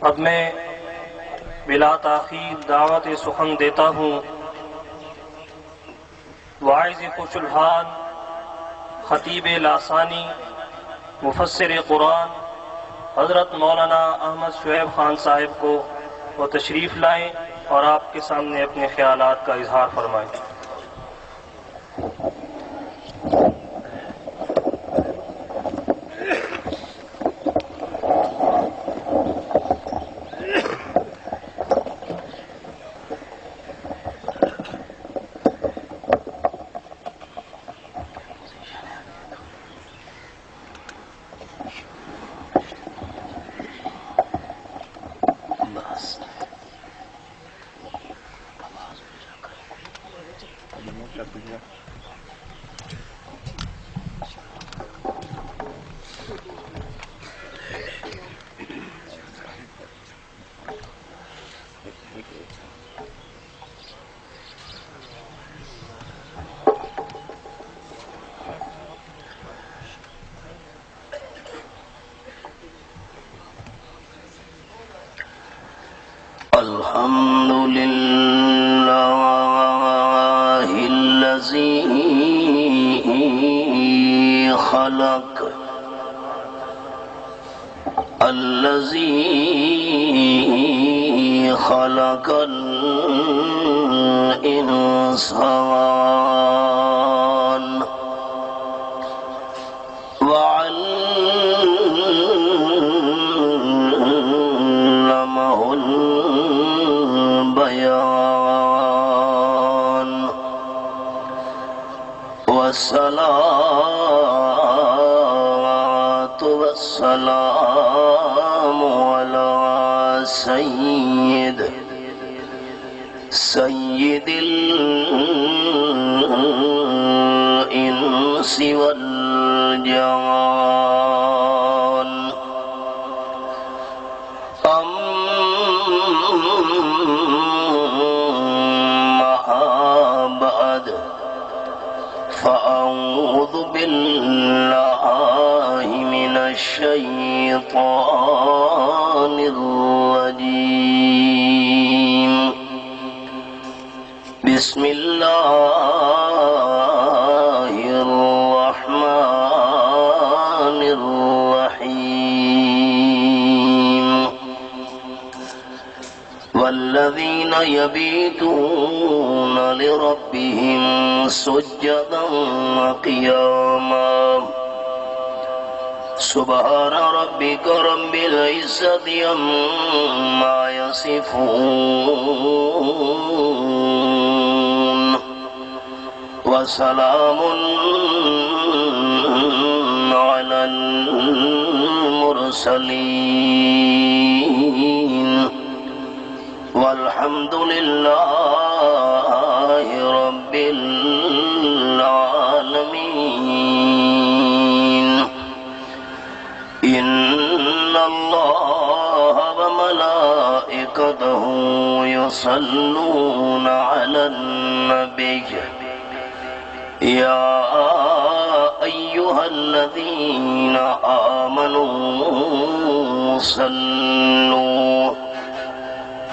اب میں بلا تاخیر دعوت سخن دیتا ہوں واعظ خوش الحال، خطیب لاسانی، مفسر قرآن حضرت مولانا احمد شعیب خان صاحب کو وہ تشریف لائیں اور آپ کے سامنے اپنے خیالات کا اظہار فرمائیں۔ الحمد لله الذي خلق الإنسان وعلمه البيان والصلاة والسلام على سيد الإنس والجان، أما بعد، فأعوذ بالله من الشيطان الرجيم. بسم الله الرحمن الرحيم. والذين يبيتون لربهم سجدا وقياما. سبحان ربك رب العزة عما يصفون وسلام على المرسلين والحمد لله رب العالمين. إن الله وملائكته يصلون على النبي يا أيها الذين آمنوا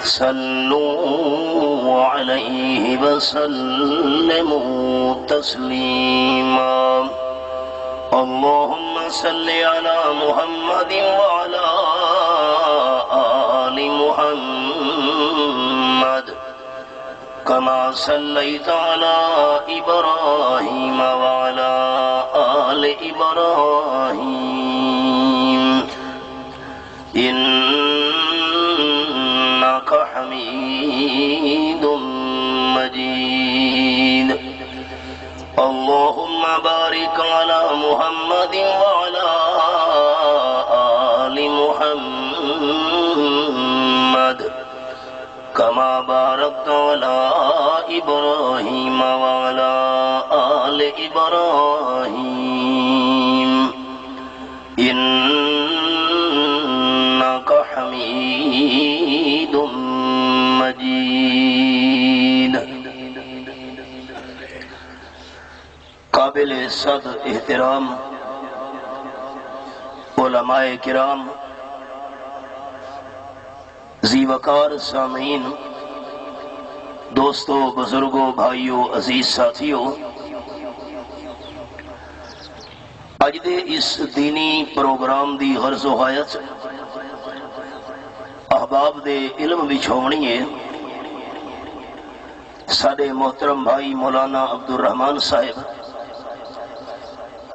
صلوا عليه وسلموا تسليما. اللهم صل على محمد وعلى آل محمد كما صليت على إبراهيم وعلى آل إبراهيم إنك حميد مجيد. اللهم بارك على محمد وعلى آل محمد كما باركت على إبراهيم وعلى آل إبراهيم إنك حميد مجيد. قابل صد احترام علماء کرام، ذی وقار سامعین، دوستو، بزرگوں، بھائیوں، عزیز ساتھیوں، اج دے اس دینی پروگرام دی غرض و غایت احباب دے علم وچ ہونی ہے۔ ساڈے محترم بھائی مولانا عبدالرحمان صاحب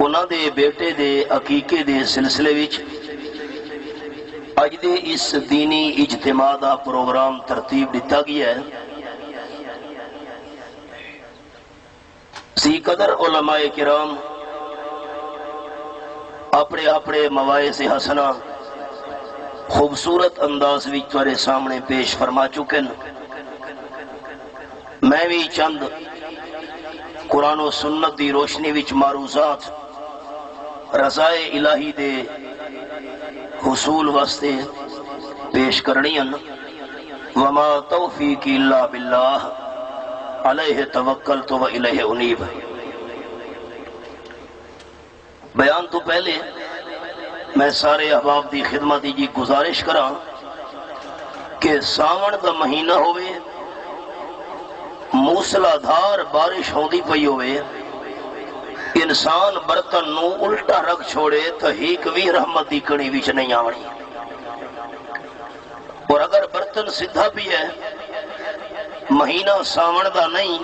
انہاں دے بیٹے دے عقیقے دے سلسلے وچ اج دے اس دینی اجتماع دا پروگرام ترتیب دتا گیا ہے۔ ذی قدر علماء کرام اپنے اپنے مواعظ حسنہ خوبصورت انداز وچ تمہارے سامنے پیش فرما چکے ہیں۔ میں بھی چند قرآن و سنت دی روشنی وچ معروضات رضائے الہی دے حصول واسطے پیش کرنی ہیں۔ وما توفیقی الا باللہ علیہ توکلت و الیہ انیب۔ بیان تو پہلے میں سارے احباب دی خدمت جی گزارش کراں کہ ساون دا مہینہ ہوئے، موسلا دھار بارش ہوندی پئی ہوئے، انسان برتن نو الٹا رکھ چھوڑے تو ہیک بھی رحمت دی کڑی وچ نہیں آونی، اور اگر برتن سدھا بھی ہے، مہینہ ساون دا نہیں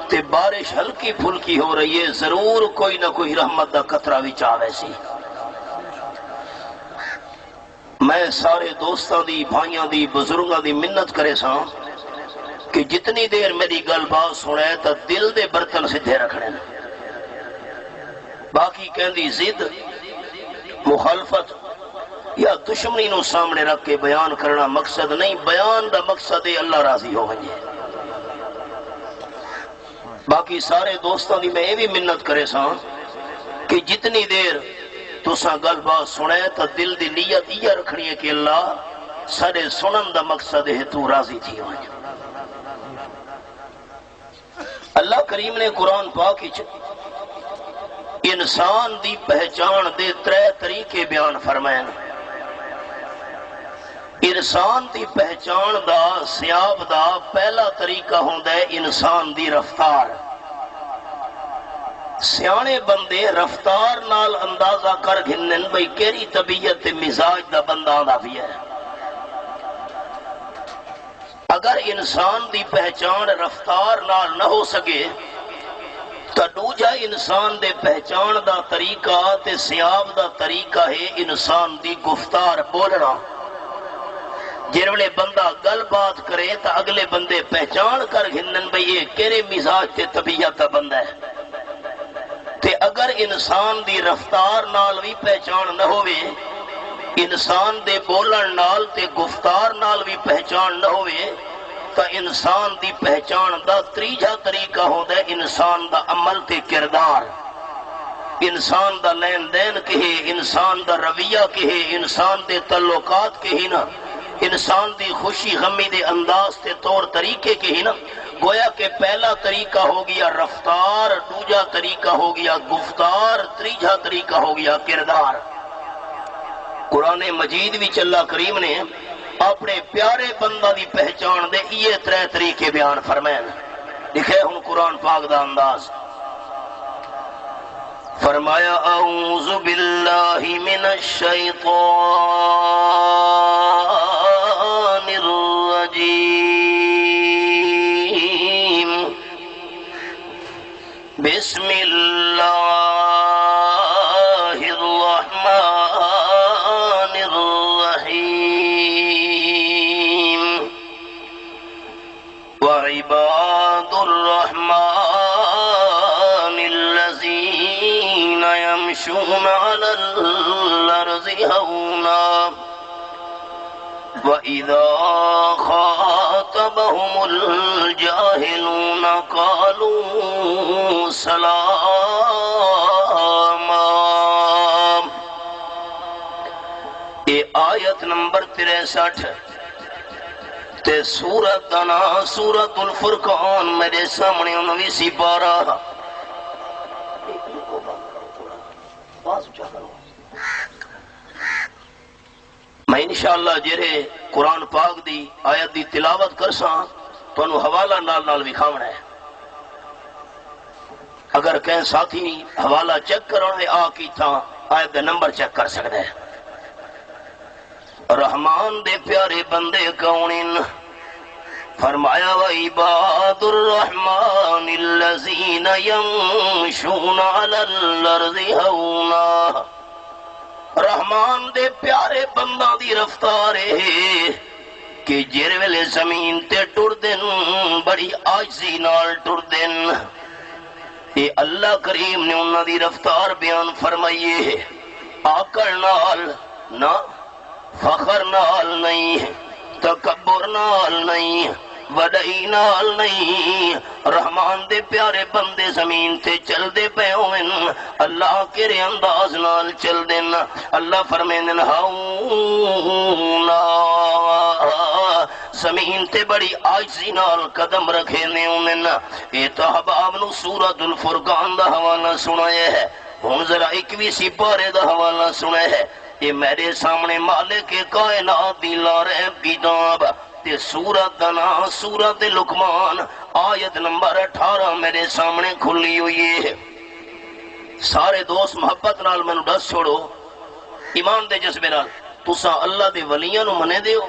تے بارش ہلکی پھلکی ہو رہی ہے، ضرور کوئی نہ کوئی رحمت دا قطرہ وچ آوے سی۔ میں سارے دوستاں دی، بھائیاں دی، بزرگاں دی منت کرے ساں کہ جتنی دیر میری گل بات سنے تو دل دے برتن سدھے رکھنے، باقی کہندی ضد، مخالفت یا دشمنی نو سامنے رکھ کے بیان کرنا مقصد نہیں۔ بیان دا مقصد ہے اللہ راضی ہو ونجے۔ باقی سارے دوستاں دی میں یہ بھی منت کرے ساں کہ جتنی دیر تساں گل بات سنے تو دل دی نیت یہ رکھنی ہے کہ اللہ سارے سنن دا مقصد ہے تو راضی تھی ونجے۔ اللہ کریم نے قرآن پاک وچ انسان دی پہچان دے ترے طریقے بیان فرمائے۔ انسان دی پہچان دا، سیاب دا پہلا طریقہ ہوندا ہے انسان دی رفتار۔ سیانے بندے رفتار نال اندازہ کر گھنن بھئی کیری طبیعت مزاج دا بندہ دا بھی ہے۔ اگر انسان دی پہچان رفتار نال نہ ہو سکے تو دوجا انسان دے پہچان دا طریقہ تے سیاب دا طریقہ ہے انسان دی گفتار بولنا۔ جن ویلے بندہ گل بات کرے تو اگلے بندے پہچان کر گھنن بھئی یہ کیرے مزاج تے طبیعت دا بندہ ہے۔ تے اگر انسان دی رفتار نال بھی پہچان نہ ہوئے، انسان دے بولن نال تے گفتار نال بھی پہچان نہ ہوئے، تو انسان دی پہچان دا تریجا طریقہ ہوندا ہے انسان دا عمل تے کردار، انسان دا لین دین کہے، انسان دا رویہ کہے، انسان دے تعلقات کہے نا، انسان دی خوشی غمی دے انداز تے طور طریقے کہے نا۔ گویا کہ پہلا طریقہ ہو گیا رفتار، دوجا طریقہ ہو گیا گفتار، تریجا طریقہ ہو گیا کردار۔ قرآن مجید وچ اللہ کریم نے اپنے پیارے بندہ دی پہچان دے یہ ترے طریقے بیان فرمائے۔ لکھے ہن قرآن پاک دا انداز، فرمایا اعوذ باللہ من الشیطان الرجیم، بسم اللہ الرحمن وعباد الرحمن الذين يمشون على الأرض هونا وإذا خاطبهم الجاهلون قالوا سلاما۔ یہ آیت نمبر 63 تے سورت دنا سورت الفرقان میرے سامنے انوی سی پارا میں انشاءاللہ جڑے قرآن پاک دی آیت دی تلاوت کرساں تانوں حوالہ نال نال وکھاونا ہے. اگر کہیں ساتھی حوالہ چیک کرنا ہے آ کی تھا آیت دے نمبر چیک کر سکتا ہے. رحمان دے پیارے بندے کونن فرمایا وعباد الرحمن الذین یمشون علی الارض ہونا. رحمان دے پیارے بندہ دی رفتار ہے کہ جر ویلے زمین تے ٹر دن بڑی عاجزی نال ٹر دن. اے اللہ کریم نے انہاں دی رفتار بیان فرمائیے ہے. آکڑ نال نہ فخر نال نہیں تکبر نال نہیں وڈائی نال نہیں. رحمان دے پیارے بندے زمین تے چل دے پے ہوئن اللہ کے انداز نال چل دین. اللہ فرمیندن ہاؤنا زمین تے بڑی عاجزی نال قدم رکھے نے ہوئن. اے تو حباب نو سورۃ الفرقان دا حوالہ سنایا ہے. ہن ذرا 21 پارے دا حوالہ سنا ہے. یہ میرے سامنے مالک کائنات دی لاریب کتاب تے سورت دا نام سورت لقمان آیت نمبر 18 میرے سامنے کھلی ہوئی ہے. سارے دوست محبت نال مینوں دس چھوڑو ایمان دے جذبے نال تساں اللہ دے ولیاں نو منے دیو؟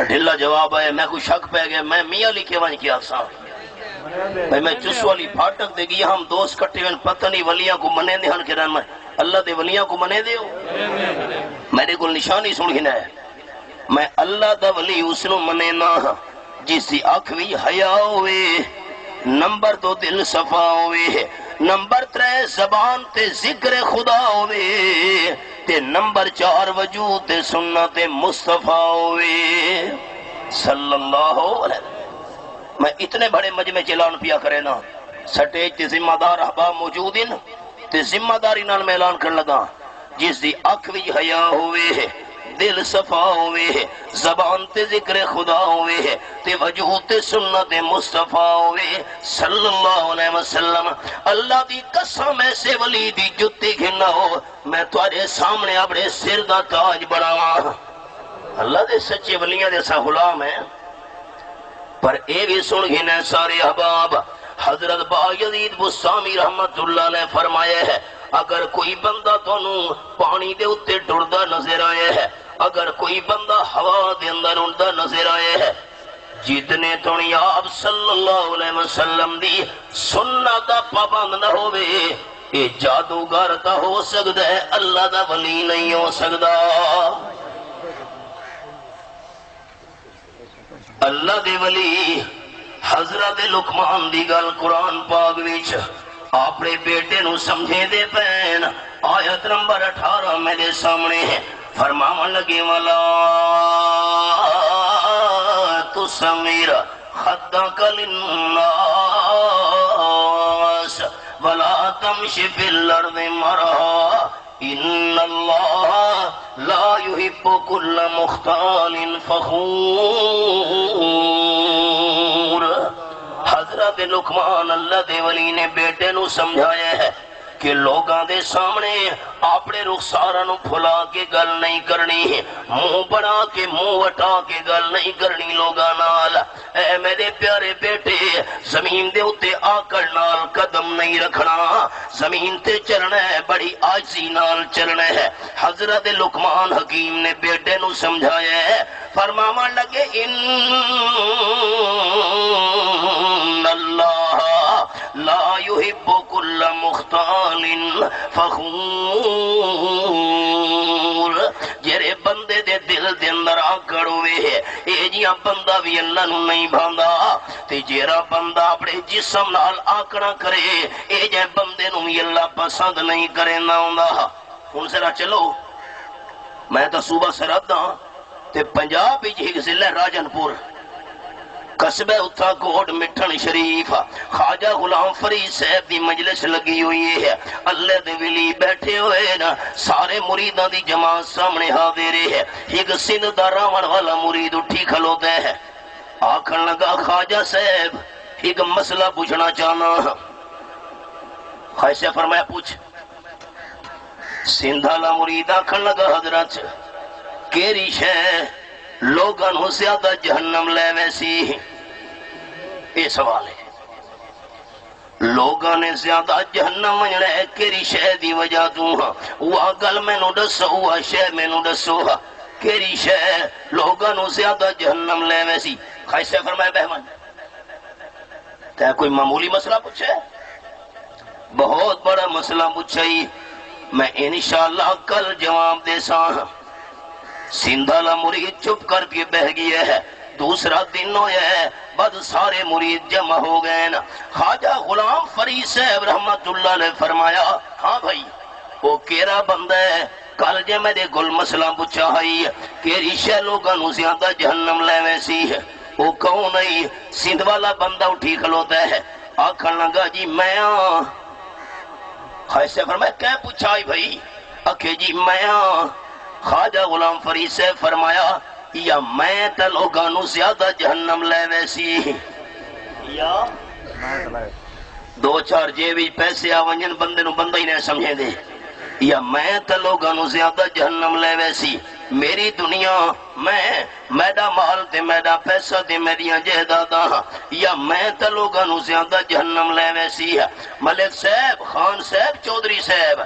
ڈھلا جواب ہے میں کوئی شک پہ گیا میں میاں لکھے وانج کیا سا بھائی میں چس والی پھاٹک دے گیا ہم دوست کٹے ہوئے پتہ نہیں ولیاں کو منے دے ہن کے میں اللہ دے ولیاں کو منے دیو؟ میرے کو نشانی سنگھنا ہے میں اللہ دا ولی اس نو منے نہ جس دی اکھ وی حیا ہوئے نمبر 2 دل صفا ہوئے نمبر 3 زبان تے ذکر خدا ہوئے تے نمبر 4 وجود تے سنت مصطفیٰ ہوئے صلی اللہ علیہ. میں اتنے بڑے مجمع چلان پیا کرے نا سٹیج تے ذمہ دار احباب موجود ہیں تے ذمہ داری نال میں اعلان کر لگا جس دی اکھ وی حیا ہوئے دل صفا ہوئے زبان تے ذکر خدا ہوئے تے وجود تے سنت مصطفیٰ ہوئے صلی اللہ علیہ وسلم. اللہ دی قسم ایسے ولی دی جتی گھنا ہو میں تمہارے سامنے اپنے سر دا تاج بڑھاواں. اللہ دے سچے ولیاں دے سا غلام ہیں پر اے بھی سن گھنے سارے احباب. حضرت بایزید بستامی رحمت اللہ علیہ فرمایا ہے اگر کوئی بندہ تانوں پانی دے اتے ڈردا نظر آیا ہے اگر کوئی بندہ ہوا دے اندر اڑدا نظر آیا ہے جتنے تھوڑی آپ صلی اللہ علیہ وسلم دی سنت دا پابند نہ ہوئے اے جادوگر تا ہو سکتا ہے اللہ دا ولی نہیں ہو سکتا. اللہ دے ولی حضرت لقمان دی گل قرآن پاک وچ اپنے بیٹے نو سمجھے دے پین آیت نمبر 18 میرے سامنے ہے. فرماون لگے والا تسمیر خدک للناس ولا تمشی فی الارض مرحا ان اللہ لا يحب كل مختال فخور. حضرت لقمان اللہ دے ولی نے بیٹے نو سمجھایا ہے کہ لوگاں دے سامنے اپنے رخساراں نو پھلا کے گل نہیں کرنی منہ بنا کے منہ وٹا کے گل نہیں کرنی لوگاں نال. اے میرے پیارے بیٹے زمین دے اتے آکڑ نال قدم نہیں رکھنا زمین تے چلنا ہے بڑی عاجزی نال چلنا ہے. حضرت لقمان حکیم نے بیٹے نو سمجھایا ہے فرماون لگے ان اللہ لا يحب كل مختال فخور. جرے بندے دے دل دے اندر آکڑ ہوئے اے جیاں بندہ بھی اللہ نو نہیں بھاندا تے جیرا بندہ اپنے جسم نال آکڑا کرے اے جے بندے نو بھی اللہ پسند نہیں کرے نہ ہوندا. ہن ذرا چلو میں تو صوبہ سرحد ہاں تے پنجاب وچ ایک ضلع راجن پور قصبہ اتھا کوٹ مٹھن شریف خواجہ غلام فرید صاحب دی مجلس لگی ہوئی ہے. اللہ دے ولی بیٹھے ہوئے نا سارے مریداں دی جماعت سامنے حاضر ہے. ایک سندھ دا راون والا مرید اٹھی کھلوتا ہے آکھن لگا خواجہ صاحب ایک مسئلہ پوچھنا چاہنا. خواجہ فرمایا پوچھ. سندھ والا مرید آکھن لگا حضرت کیری شے لوگاں نو زیادہ جہنم لے ویسی؟ یہ سوال ہے۔ لوگاں نے زیادہ جہنم منجنا ہے کیری شے دی وجہ تو ہاں، وہ گل میں نو دسو، وہ شے میں نو دسو ہاں، کیری شے لوگاں نو زیادہ جہنم لے ویسی؟ خیسے فرمائے بہمن تے کوئی معمولی مسئلہ پوچھے؟ بہت بڑا مسئلہ پوچھائی، میں انشاءاللہ کل جواب دے ساں۔ سندھالا مرید چپ کر کے بہ گیا ہے، دوسرا دن ہویا ہے، بعد سارے مرید جمع ہو گئے نا۔ خواجہ غلام فرید صاحب رحمت اللہ نے فرمایا ہاں بھائی وہ کیرا بندہ ہے، کل جے میرے گل مسئلہ پوچھا ہے کیری شے لوگاں نو زیادہ جہنم لے ویسی ہے؟ وہ کون نہیں؟ سندھ والا بندہ اٹھی کھلوتا ہے، آکھن لگا جی میں ہاں۔ خیسے فرمایا کیا پوچھا ہے بھائی؟ اکھے جی میں ہاں۔ خواجہ غلام فرید سے فرمایا یا میں تے لوگاں نو زیادہ جہنم لے ویسی؟ یا دو چار جیوی پیسے آونجن بندے نو بندہ ہی نہیں سمجھے دے، یا میں تے لوگاں نو زیادہ جہنم لے ویسی؟ میری دنیا میڈا مال تے میڈا پیسہ تے میریاں جہداداں، یا میں تے لوگاں نو زیادہ جہنم لے ویسی؟ ملک صاحب، خان صاحب، چودھری صاحب،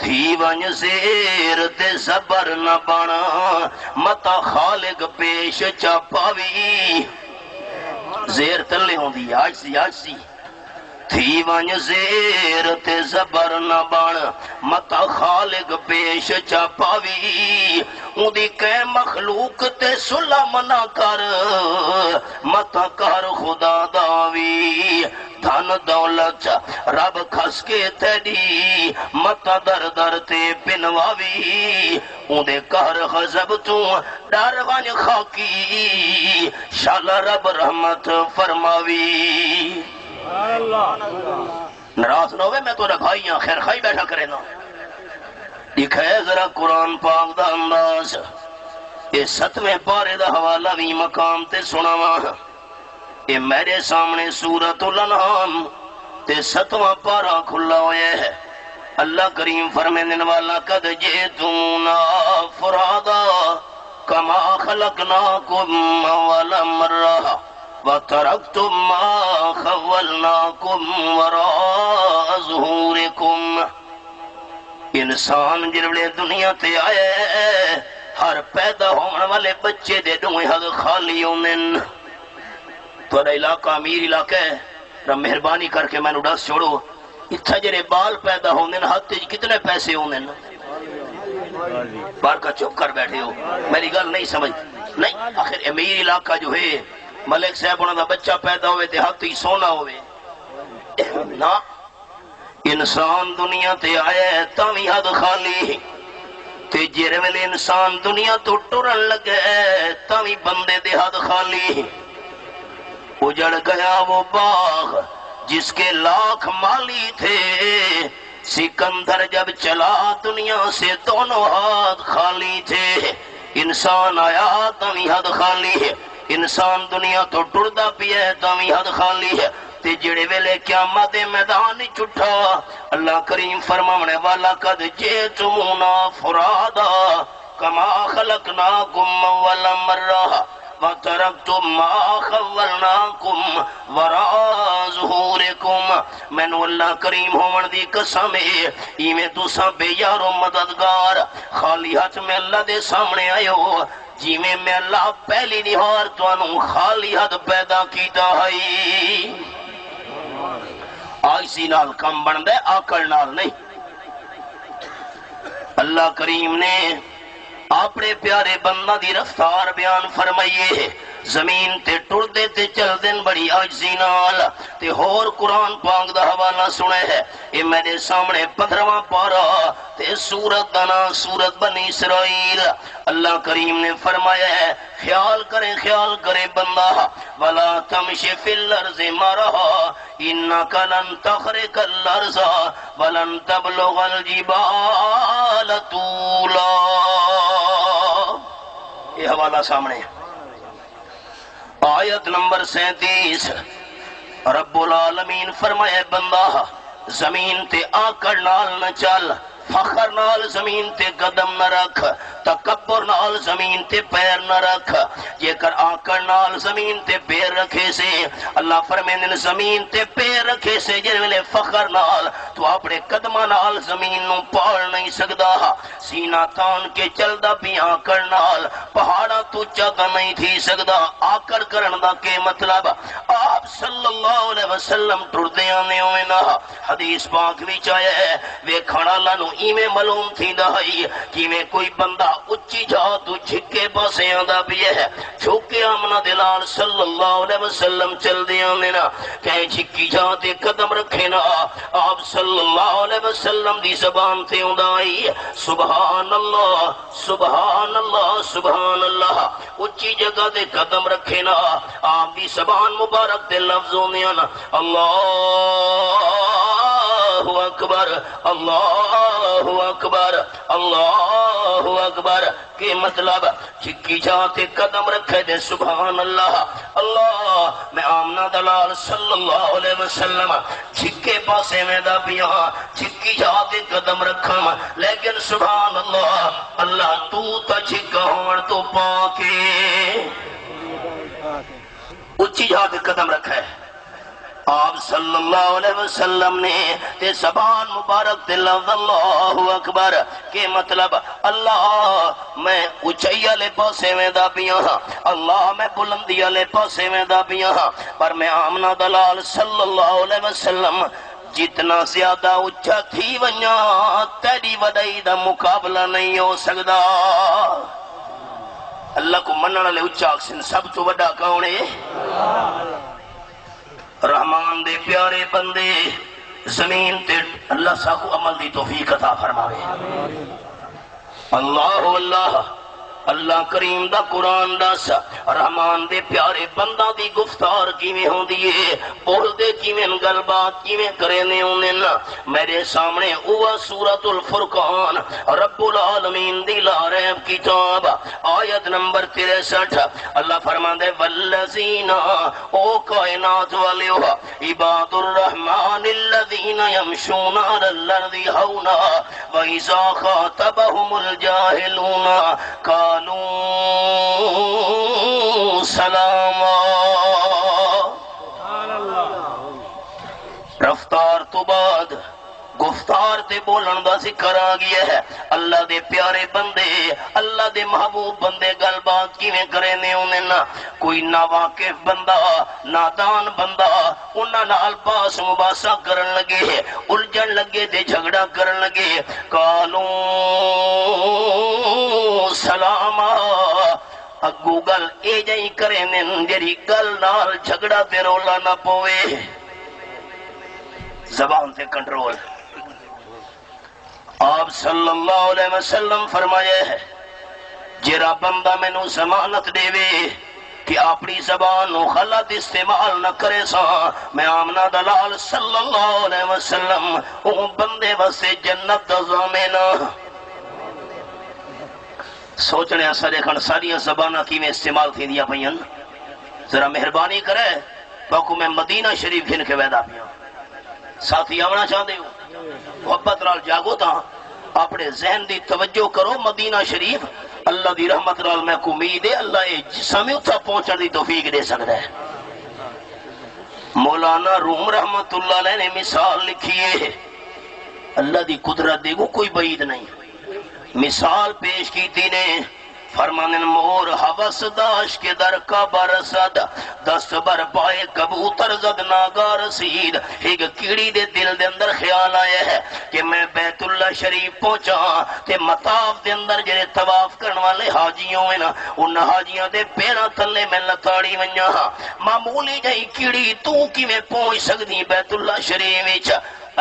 تھی ونج زیر تے زبر نہ بنا متا خالق پیش چا پاوی۔ زیر تلے ہوں دی آج سی تھی ونج زیر تے زبر نہ بن متا خالق پیش چا پاوی، اون دی کہ مخلوق تے سلام نہ کر متا کر خدا داوی، دھن دولت رب کھس کے تیڈی متا در در تے پنواوی، اون دے کہر غضب تو ڈر ونج خاکی شال رب رحمت فرماوی۔ ناراض نہ ہوئے، میں تو بھائیاں خیر خائی بیٹھا کرے نا۔ دکھائے ذرا قرآن پاک دا انداز، یہ 7ویں پارے دا حوالہ بھی مقام تے سناواں، یہ میرے سامنے سورۃ الانعام تے 7واں پارہ کھلا ہوئے ہے۔ اللہ کریم فرمینے والا قد جئتمونا فرادا کما خلقناکم اول مرہ وَتَرَكْتُمْ مَا خَوَّلْنَاكُمْ وَرَاءَ ظُهُورِكُمْ۔ انسان جڑے دنیا تے آئے ہر پیدا ہونے والے بچے دے دوئے حد خالی ہونے۔ تو علاقہ امیر علاقہ ہے، رب مہربانی کر کے میں نڈاس چھوڑو، اتھا جڑے بال پیدا ہونے ہاتھ کتنے پیسے ہونے؟ بار کا چپ کر بیٹھے ہو، میری گل نہیں سمجھ نہیں۔ آخر امیر علاقہ جو ہے ملک صاحب انہوں دا بچہ پیدا ہوئے تے ہاتھ ہی سونا ہوئے نا۔ انسان دنیا تے آیا ہے تاوی حد خالی، تے جیرے ویلے انسان دنیا تو ٹرن لگے تاوی بندے دے حد خالی۔ اجڑ گیا وہ باغ جس کے لاکھ مالی تھے، سکندر جب چلا دنیا سے دونوں ہاتھ خالی تھے۔ انسان آیا تاوی حد خالی ہے، انسان دنیا تو ٹردا پیا ہے تاوی حد خالی ہے، تے جڑے ویلے قیامت میدان چھٹا اللہ کریم فرمانے والا قد جئتمونا فرادا کما خلقناکم اول مرہ وَتَرَكْتُمْ مَا خَوَّلْنَاكُمْ وَرَاءَ ظُهُورِكُمْ۔ میں نو اللہ کریم ہون دی قسم ہے ایویں تساں بے یارو مددگار خالی ہاتھ میں اللہ دے سامنے آئے ہو، جی میں اللہ پہلی نہار تو انہوں خالی حد پیدا کیتا ہے۔ آئیسی نال کم بندے آکڑ نال نہیں۔ اللہ کریم نے اپنے پیارے بندہ دی رفتار بیان فرمائیے، زمین تے ٹر دے تے چل دن بڑی عاجزی نال، تے ہور قرآن پاک دا حوالہ سنے ہے۔ یہ میرے سامنے 15واں پارہ تے سورت دنا سورت بنی اسرائیل، اللہ کریم نے فرمایا ہے خیال کرے بندہ وَلَا تَمْشِ فِي الْأَرْضِ مَرَحًا إِنَّكَ لَن تَخْرِقَ الْأَرْضَ وَلَن تَبْلُغَ الْجِبَالَ طُولًا۔ یہ حوالہ سامنے آیت نمبر 37، رب العالمین فرمائے بندہ زمین تے آکڑ نال نہ چل، فخر نال زمین تے قدم نہ رکھ، تکبر نال زمین تے پیر نہ رکھ، جے کر آکڑ نال زمین تے پیر رکھے سے اللہ فرمیندے زمین تے پیر رکھے سے جے ویلے فخر نال تو اپنے قدماں نال زمین نو پاڑ نہیں سکدا، سینہ تان کے چلدا بھی آکڑ نال پہاڑاں تو چاہتا نہیں تھی سکدا۔ آکڑ کرن دا کے مطلب آپ صلی اللہ علیہ وسلم ٹردے آنے ہوئے نا، حدیث پاک بھی چاہے ہے ویکھانا لانو ایمیں معلوم تھی دہائی کہ میں کوئی بندہ اچھی جا تو جھکے پاسے آدھا بھی ہے، چھوکے آمنہ دلال صلی اللہ علیہ وسلم چل دے آنے نا، کہیں جھکی جا تے قدم رکھے نا، آپ صلی اللہ علیہ وسلم دی زبان تے اندائی سبحان اللہ سبحان اللہ سبحان اللہ، اچھی جگہ دے قدم رکھے نا، آپ دی زبان مبارک دے لفظوں نے نا اللہ اکبر اللہ اکبر اللہ اکبر کے مطلب چکی جاتے قدم رکھے دے سبحان اللہ اللہ۔ میں آمنہ دلال صلی اللہ علیہ وسلم چھکے پاسے میں دا بیاں چھکی جاتے قدم رکھم، لیکن سبحان اللہ اللہ تو تا چھکا ہون تو پاکے اچھی جاتے قدم رکھے۔ آپ صلی اللہ علیہ وسلم نے تے زبان مبارک تے لفظ اللہ اکبر کے مطلب اللہ میں اچھائی والے پاسے میں دا بیاں ہاں، اللہ میں بلندی والے پاسے میں دا بیاں ہاں، پر میں آمنہ دلال صلی اللہ علیہ وسلم جتنا زیادہ اچھا تھی ونیا تیری وڈائی دا مقابلہ نہیں ہو سکدا۔ اللہ کو منن والے اچھا اکسن سب تو وڈا کون ہے؟ رحمان دے پیارے بندے زمین تے اللہ ساکو عمل دی توفیق عطا فرماوے۔ اللہ اللہ اللہ کریم دا قرآن دس رحمان دے پیارے بندہ دی گفتار کیویں ہوندی ہے، بول دے کیویں گل بات کیویں کرنے ہوندے نا۔ میرے سامنے ہوا سورۃ الفرقان رب العالمین دی لا ریب کتاب آیت نمبر 63 اللہ فرماندے والذین او کائنات والیو عباد الرحمن الذین یمشون علی الارض ہونا وَإِذَا خَاطَبَهُمُ الْجَاهِلُونَ قَالُوا سَلَامًا۔ رفتار تو بعد گفتار تے بولن دا ذکر آ گیا ہے۔ اللہ دے پیارے بندے اللہ دے محبوب بندے گل بات کیویں کرنے ہونے نا، کوئی ناواقف بندہ نادان بندہ انہاں نال باس مباحثہ کرن لگے الجھن لگے تے جھگڑا کرن لگے قالوا سلاما، اگو گل اے جئی کرنے جڑی گل نال جھگڑا تے رولا نہ پوے، زبان تے کنٹرول۔ آپ صلی اللہ علیہ وسلم فرمایا ہے جرا بندہ میں نو ضمانت دے وے کہ اپنی زبان نو غلط استعمال نہ کرے سا، میں آمنہ دلال صلی اللہ علیہ وسلم اون بندے واسطے جنت دا ضامن۔ سوچنے ایسا دیکھن ساری زبانہ کی میں استعمال تھی دیا پئین، ذرا مہربانی کرے تو میں مدینہ شریف گھن کے وعدہ پیا ساتھی آونا چاہتے ہو، محبت نال جاگو تا اپنے ذہن دی توجہ کرو مدینہ شریف، اللہ دی رحمت نال میں کو امید ہے اللہ جسمی اتھا پہنچن دی توفیق دے سکتا ہے۔ مولانا روم رحمت اللہ علیہ نے مثال لکھی ہے، اللہ دی قدرت دیکھو کوئی بعید نہیں، مثال پیش کی تھی نے فرمانن مور حوث داش کے در کا برسد دست بر پائے کبوتر زد ناگا رسید۔ ایک کیڑی دے دل دے اندر خیال آیا ہے کہ میں بیت اللہ شریف پہنچا تے مطاف دے اندر جڑے طواف کرن والے حاجیوں میں نا ان حاجیاں دے پیراں تلے میں لتاڑی ونجا معمولی جئی کیڑی تو کیویں پہنچ سکدی بیت اللہ شریف وچ؟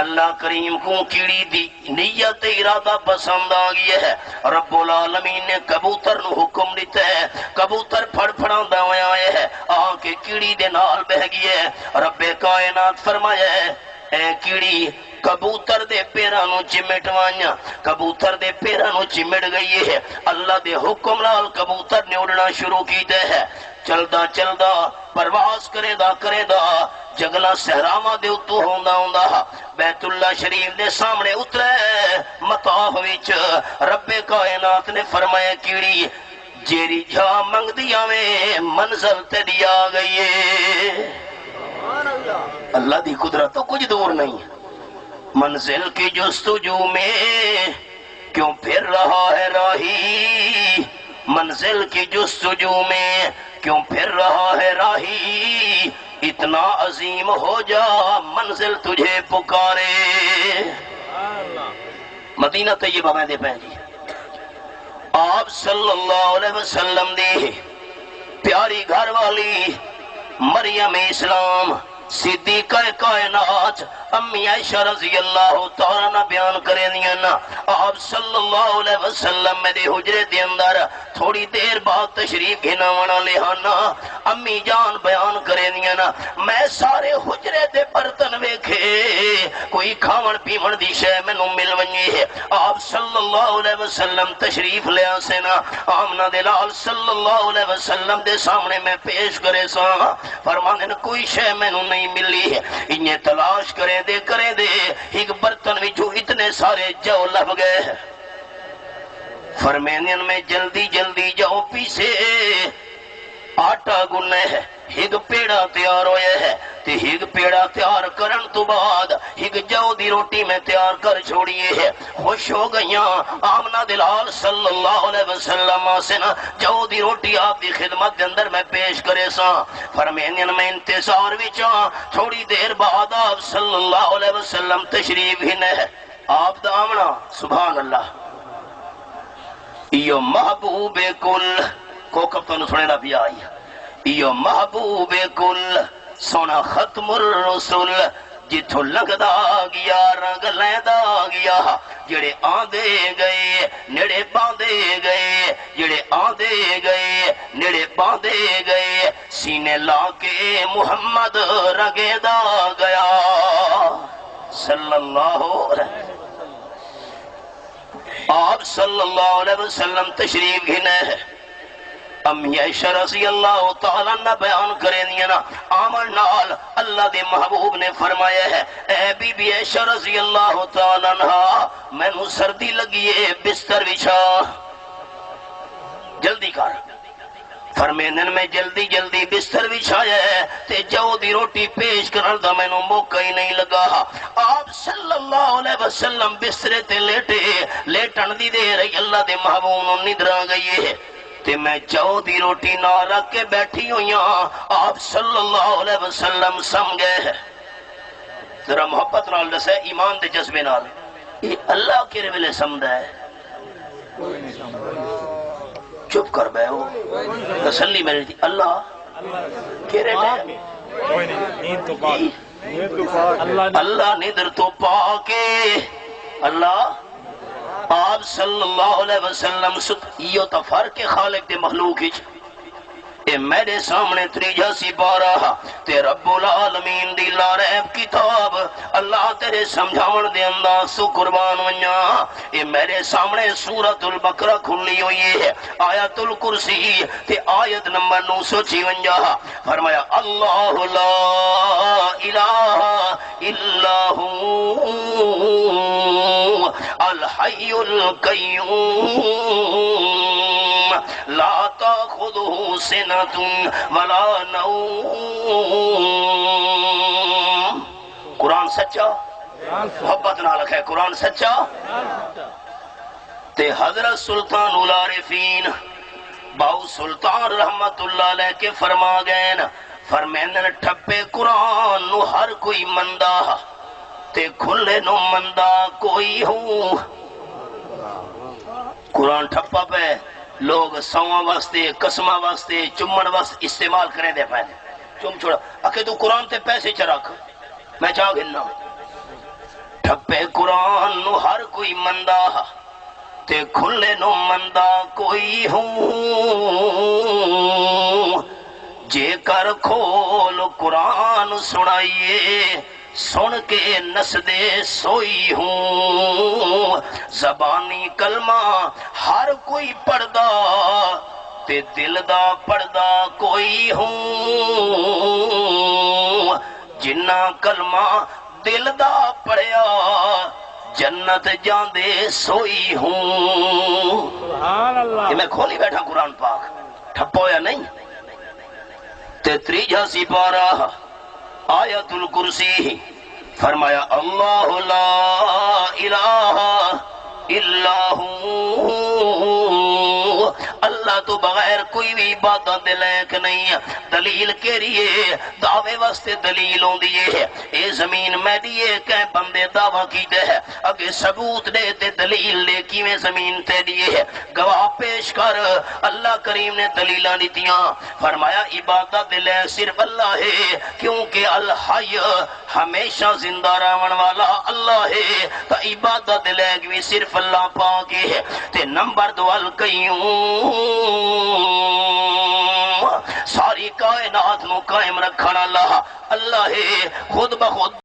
اللہ کریم کو کیڑی دی نیت ارادہ پسند آ گیا ہے، رب العالمین نے کبوتر نو حکم دیتا ہے، کبوتر پھڑ پھڑاں دا آیا ہے آن کے کیڑی دے نال بہ گیا ہے۔ رب کائنات فرمایا ہے اے کیڑی کبوتر دے پیرانو چمٹ وانیا، کبوتر دے پیرانو چمٹ گئی ہے، اللہ دے حکم نال کبوتر نے اڑنا شروع کی دے ہے، چلدا چلدا پرواز کرے دا جگلا صحراواں دے اتو ہوندا بیت اللہ شریف دے سامنے اترے، مطاف اعراف وچ رب کائنات نے فرمایا کیڑی جیری جا منگ دیا میں منزل تیری آ گئی ہے۔ اللہ دی قدرت تو کچھ دور نہیں ہے۔ منزل کی جستجو میں کیوں پھر رہا ہے راہی، منزل کی جستجو میں کیوں پھر رہا ہے راہی، اتنا عظیم ہو جا منزل تجھے پکارے۔ مدینہ طیبہ میں دے پہن جی آپ صلی اللہ علیہ وسلم دی پیاری گھر والی مریم اسلام صدیقہ کائنات امی عائشہ رضی اللہ تعالیٰ نہ بیان کرے دیا نا آپ صلی اللہ علیہ وسلم میں دے حجرے دے اندر تھوڑی دیر بعد تشریف گھناونا لہانا امی جان بیان کرے دیا نا میں سارے حجرے دے برتن ویکھے کوئی کھاون پیون دی شے میں نو مل ونجی ہے۔ آپ صلی اللہ علیہ وسلم تشریف لیا سے نا آمنہ دلال صلی اللہ علیہ وسلم دے سامنے میں پیش کرے سا فرمانے نا کوئی شے میں نو نہیں ملی ہے، انہیں تلاش کرے دے ایک برتن وچوں اتنے سارے جو لب گئے فرمینین میں جلدی جلدی جو پیسے آٹا گنے ہے، ایک پیڑا تیار ہوئے ہے تے ایک پیڑا تیار کرن تو بعد ایک جو دی روٹی میں تیار کر چھوڑیے ہے۔ خوش ہو گئیاں آمنہ دلال صلی اللہ علیہ وسلم سے نا جو دی روٹی آپ دی خدمت کے اندر میں پیش کرے سا فرمینین میں انتظار وچاں تھوڑی دیر بعد آپ صلی اللہ علیہ وسلم تشریف ہی ہے۔ آپ دا آمنہ سبحان اللہ ایو محبوب کل کوکب تو نسونے نہ بھی آئی ایو محبوب کل سونا ختم الرسول جتھو لگدا گیا رنگ لیندہ گیا جڑے آندے گئے نڑے باندے گئے جڑے آندے گئے نڑے باندے گئے سینے لا کے محمد رنگے دا گیا صلی اللہ علیہ آپ صلی اللہ علیہ وسلم تشریف گھنے ہے۔ امی عائشہ رضی اللہ تعالیٰ نہ بیان کرے دیا نا آمن نال اللہ دے محبوب نے فرمایا ہے اے بی بی عائشہ رضی اللہ تعالیٰ عنہ میں نو سردی لگیے بستر بچھا جلدی کر فرمینن میں جلدی جلدی بستر بچھایا ہے تے جو دی روٹی پیش کرن دا میں نو موقع ہی نہیں لگا آپ صلی اللہ علیہ وسلم بسترے تے لیٹے لیٹن دی دے رہی اللہ دے محبوب نو ندرا گئی ہے تے میں جو دی روٹی نہ رکھ کے بیٹھی ہوئیاں آپ صلی اللہ علیہ وسلم سم گئے ہے ذرا محبت نال دسے ایمان دے جذبے نال یہ اللہ کے رویلے سمدہ ہے چپ کر بے ہو تسلی میں رہتی اللہ کیرے میں اللہ ندر تو پاکے اللہ آپ صلی اللہ علیہ وسلم یہ تو فرق خالق دے مخلوق ہی اے میرے سامنے تریجہ سی پارا تے رب العالمین دی لاریب کتاب اللہ تیرے سمجھاون دے انداز سو قربان ونیا اے میرے سامنے سورۃ البقرہ کھلی ہوئی ہے آیت الکرسی تے آیت نمبر 956 فرمایا اللہ لا الہ الا ہو الحی القیوم لا تاخذہ سنۃ ولا نوم قرآن سچا محبت نہ لکھے قرآن سچا تے حضرت سلطان العارفین باؤ سلطان رحمت اللہ علیہ کے فرما گئے فرمینن ٹھپے قرآن نو ہر کوئی مندہ تے کھلے نو مندہ کوئی ہوں قرآن ٹھپا پہ لوگ سواں واسطے قسمہ واسطے چمن واسطے استعمال کریں دے پہلے چم چھوڑا اکھے تو قرآن تے پیسے چراک میں چاہ گھننا ٹھپے قرآن نو ہر کوئی مندہ تے کھلے نو مندہ کوئی ہوں جے کر کھول قرآن سنائیے سن کے نسدے سوئی ہوں زبانی کلمہ ہر کوئی پڑھدا تے دل دا پڑھدا کوئی ہوں جنہ کلمہ دل دا پڑھیا جنت جاندے سوئی ہوں. سبحان اللہ. یہ میں کھولی بیٹھا قرآن پاک، ٹھپو یا نہیں. تے تریجا سپارہ آیت الکرسی فرمایا اللہ لا الہ الا ہوں. اللہ تو بغیر کوئی بھی عبادت دے لائق نہیں. دلیل کیری ہے؟ دعوے واسطے دلیل ہوندی ہے. اے زمین میری ہے کہ بندے دعویٰ کیتے ہے، اگے ثبوت دے تے دلیل دے. کیویں زمین تیری ہے؟ گواہ پیش کر. اللہ کریم نے دلیلاں دتیاں. فرمایا عبادت دے لائق صرف اللہ ہے، کیونکہ الحی ہمیشہ زندہ رہن والا اللہ ہے. تو عبادت دے لائق بھی صرف اللہ پاک ہے. تے نمبر 2 القیوم، ساری کائنات نو قائم رکھن والا اللہ ہے. خود بخود